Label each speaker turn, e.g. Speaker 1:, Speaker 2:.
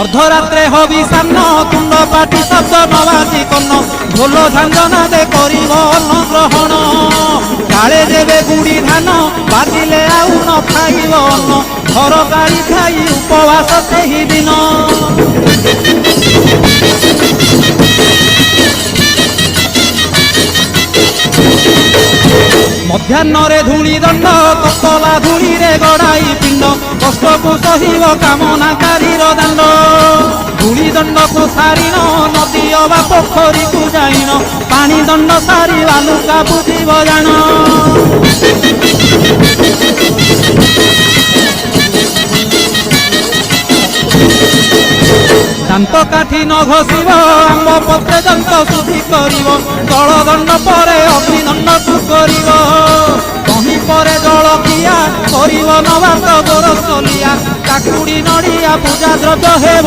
Speaker 1: अर्धरात्रे hobby सान्न तुंड पाटी शब्द नबाजी कन्न ढोल झांझना दे करिब अन्न ग्रहण काले देवे गुड़ी धान बाजिले आउ न खाइब अन्न घर गाड़ी खाई उपवास सेही दिन मध्याह्न धूली दंड ततला धूली रे गड़ाई पिंड कष्ट को सहिब कामनाकारी दांड धूली दंड को सारिन नदी अबा पोखरी को जाइन पानी दंड सारी बालुका बुझीब जान दांत काठी न घसीब आंब पत्रे दंत शुद्धि करिब जल दंड परे अग्निदंड को करिब कहीं परे जल किया करिब नबात गोरसलिया काकुड़ी नड़िया पूजा द्रव्य हेब।